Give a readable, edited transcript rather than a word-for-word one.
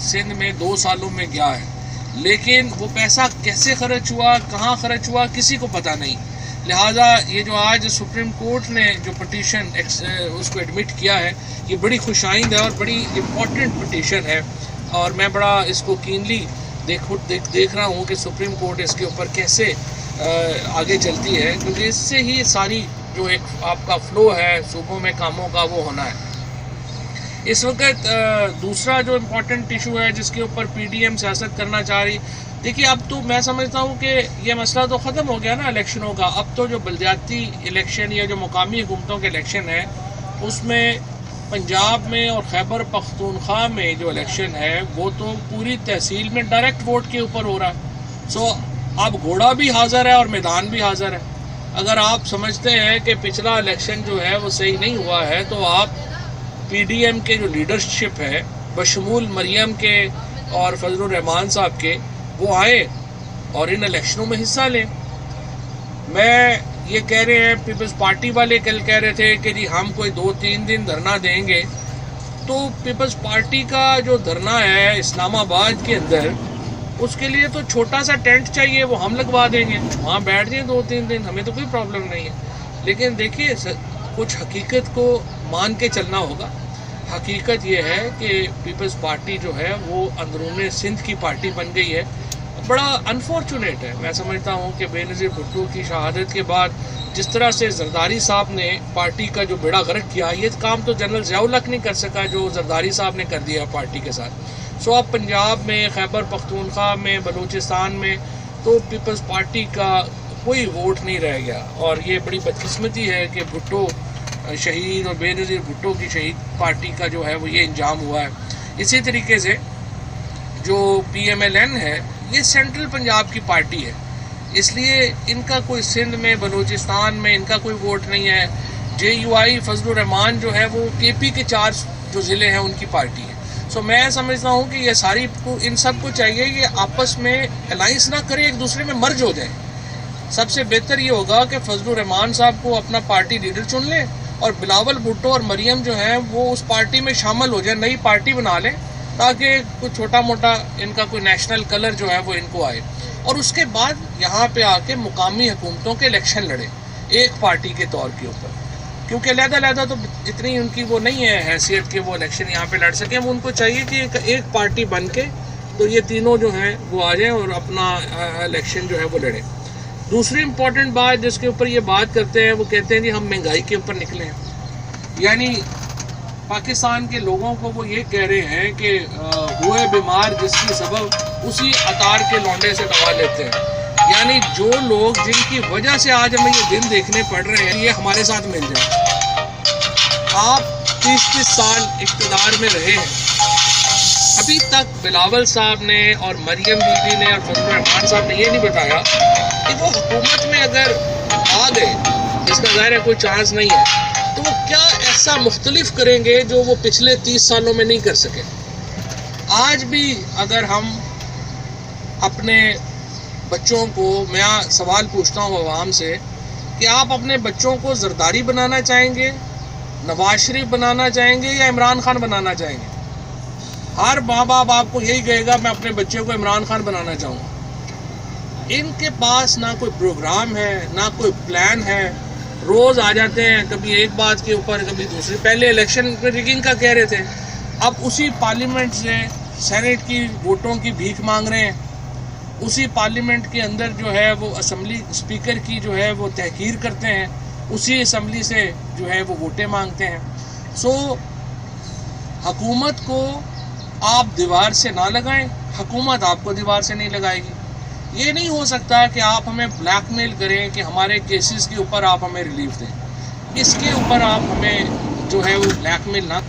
سندھ میں 2 سالوں میں گیا ہے، لیکن وہ پیسہ کیسے خرچ ہوا، کہاں خرچ ہوا، کسی کو پتہ نہیں۔ لہٰذا یہ جو آج سپریم کورٹ نے جو پٹیشن اس کو ایڈمٹ کیا ہے، یہ بڑی خوش آئند ہے اور بڑی امپورٹنٹ پٹیشن ہے، اور میں بڑا اس کو کینلی دیکھ رہا ہوں کہ سپریم کورٹ اس کے اوپر کیسے آگے چلتی ہے، کیونکہ اس سے ہی ساری جو ایک آپ کا فلو ہے صوبوں میں کاموں کا وہ ہونا ہے۔ اس وقت دوسرا جو امپورٹنٹ ایشو ہے جس کے اوپر پی ڈی ایم سیاست کرنا چاہ رہی، دیکھیے اب تو میں سمجھتا ہوں کہ یہ مسئلہ تو ختم ہو گیا نا الیکشنوں کا۔ اب تو جو بلدیاتی الیکشن یا جو مقامی حکومتوں کے الیکشن ہے، اس میں پنجاب میں اور خیبر پختونخوا میں جو الیکشن ہے وہ تو پوری تحصیل میں ڈائریکٹ ووٹ کے اوپر ہو رہا ہے۔ سو اب گھوڑا بھی حاضر ہے اور میدان بھی حاضر ہے۔ اگر آپ سمجھتے ہیں کہ پچھلا الیکشن جو ہے وہ صحیح نہیں ہوا ہے، تو آپ پی ڈی ایم کے جو لیڈرشپ ہے بشمول مریم کے اور فضل الرحمان صاحب کے، وہ آئے اور ان الیکشنوں میں حصہ لیں۔ میں یہ کہہ رہے ہیں، پیپلز پارٹی والے کل کہہ رہے تھے کہ جی ہم کوئی 2-3 دن دھرنا دیں گے، تو پیپلز پارٹی کا جو دھرنا ہے اسلام آباد کے اندر، اس کے لیے تو چھوٹا سا ٹینٹ چاہیے، وہ ہم لگوا دیں گے، وہاں بیٹھ جائیں 2-3 دن، ہمیں تو کوئی پرابلم نہیں ہے۔ لیکن دیکھیے کچھ حقیقت کو مان کے چلنا ہوگا۔ حقیقت یہ ہے کہ پیپلز پارٹی جو ہے وہ اندرون سندھ کی پارٹی بن گئی ہے۔ بڑا انفارچونیٹ ہے، میں سمجھتا ہوں کہ بے نظیر بھٹو کی شہادت کے بعد جس طرح سے زرداری صاحب نے پارٹی کا جو بیڑا غرق کیا، یہ کام تو جنرل ضیاء الحق نہیں کر سکا جو زرداری صاحب نے کر دیا پارٹی کے ساتھ۔ سو اب پنجاب میں، خیبر پختونخوا میں، بلوچستان میں تو پیپلز پارٹی کا کوئی ووٹ نہیں رہ گیا، اور یہ بڑی بدقسمتی ہے کہ بھٹو شہید اور بے نظیر بھٹو کی شہید پارٹی کا جو ہے وہ یہ انجام ہوا ہے۔ اسی طریقے سے جو پی ایم ایل این ہے، یہ سینٹرل پنجاب کی پارٹی ہے، اس لیے ان کا کوئی سندھ میں، بلوچستان میں ان کا کوئی ووٹ نہیں ہے۔ جے یو آئی فضل الرحمان جو ہے وہ کے پی کے 4 جو ضلع ہیں ان کی پارٹی ہے۔ سو میں سمجھتا ہوں کہ یہ ساری ان سب کو چاہیے کہ آپس میں الائنس نہ کریں، ایک دوسرے میں مرج ہو جائیں۔ سب سے بہتر یہ ہوگا کہ فضل الرحمان صاحب کو اپنا پارٹی لیڈر چن لیں، اور بلاول بھٹو اور مریم جو ہیں وہ اس پارٹی میں شامل ہو جائیں، نئی پارٹی بنا لیں، تاکہ کوئی چھوٹا موٹا ان کا کوئی نیشنل کلر جو ہے وہ ان کو آئے، اور اس کے بعد یہاں پہ آ کے مقامی حکومتوں کے الیکشن لڑیں ایک پارٹی کے طور کے اوپر، کیونکہ علیحدہ تو اتنی ان کی وہ نہیں ہے حیثیت کہ وہ الیکشن یہاں پہ لڑ سکیں۔ وہ ان کو چاہیے کہ ایک پارٹی بن کے تو یہ تینوں جو ہیں وہ آ جائیں اور اپنا الیکشن جو ہے وہ لڑیں۔ دوسری امپورٹنٹ بات جس کے اوپر یہ بات کرتے ہیں، وہ کہتے ہیں جی ہم مہنگائی کے اوپر نکلے ہیں، یعنی پاکستان کے لوگوں کو وہ یہ کہہ رہے ہیں کہ ہوئے بیمار جس کی سبب اسی عطار کے لونڈے سے دوا لیتے ہیں، یعنی جو لوگ جن کی وجہ سے آج ہمیں یہ دن دیکھنے پڑ رہے ہیں، یہ ہمارے ساتھ مل جائیں۔ آپ 30 سال اقتدار میں رہے ہیں، ابھی تک بلاول صاحب نے اور مریم بی بی نے اور فضل الرحمان صاحب نے یہ نہیں بتایا کہ وہ حکومت میں اگر آ گئے، جس کا ظاہر ہے کوئی چانس نہیں ہے، تو وہ کیا ایسا مختلف کریں گے جو وہ پچھلے 30 سالوں میں نہیں کر سکے۔ آج بھی اگر ہم اپنے بچوں کو، میں سوال پوچھتا ہوں عوام سے کہ آپ اپنے بچوں کو زرداری بنانا چاہیں گے، نواز شریف بنانا چاہیں گے، یا عمران خان بنانا چاہیں گے؟ ہر ماں باپ آپ کو یہی کہے گا میں اپنے بچے کو عمران خان بنانا چاہوں گا۔ ان کے پاس نہ کوئی پروگرام ہے، نہ کوئی پلان ہے، روز آ جاتے ہیں کبھی ایک بات کے اوپر کبھی دوسری۔ پہلے الیکشن میں ریگنگ کا کہہ رہے تھے، اب اسی پارلیمنٹ سے سینٹ کی ووٹوں کی بھیک مانگ رہے ہیں، اسی پارلیمنٹ کے اندر جو ہے وہ اسمبلی اسپیکر کی جو ہے وہ تحقیر کرتے ہیں، اسی اسمبلی سے جو ہے وہ ووٹیں مانگتے ہیں۔ سو حکومت کو آپ دیوار سے نہ لگائیں، حکومت آپ کو دیوار سے نہیں لگائے گی۔ یہ نہیں ہو سکتا کہ آپ ہمیں بلیک میل کریں کہ ہمارے کیسز کے اوپر آپ ہمیں ریلیف دیں، اس کے اوپر آپ ہمیں جو ہے وہ بلیک میل نہ کریں۔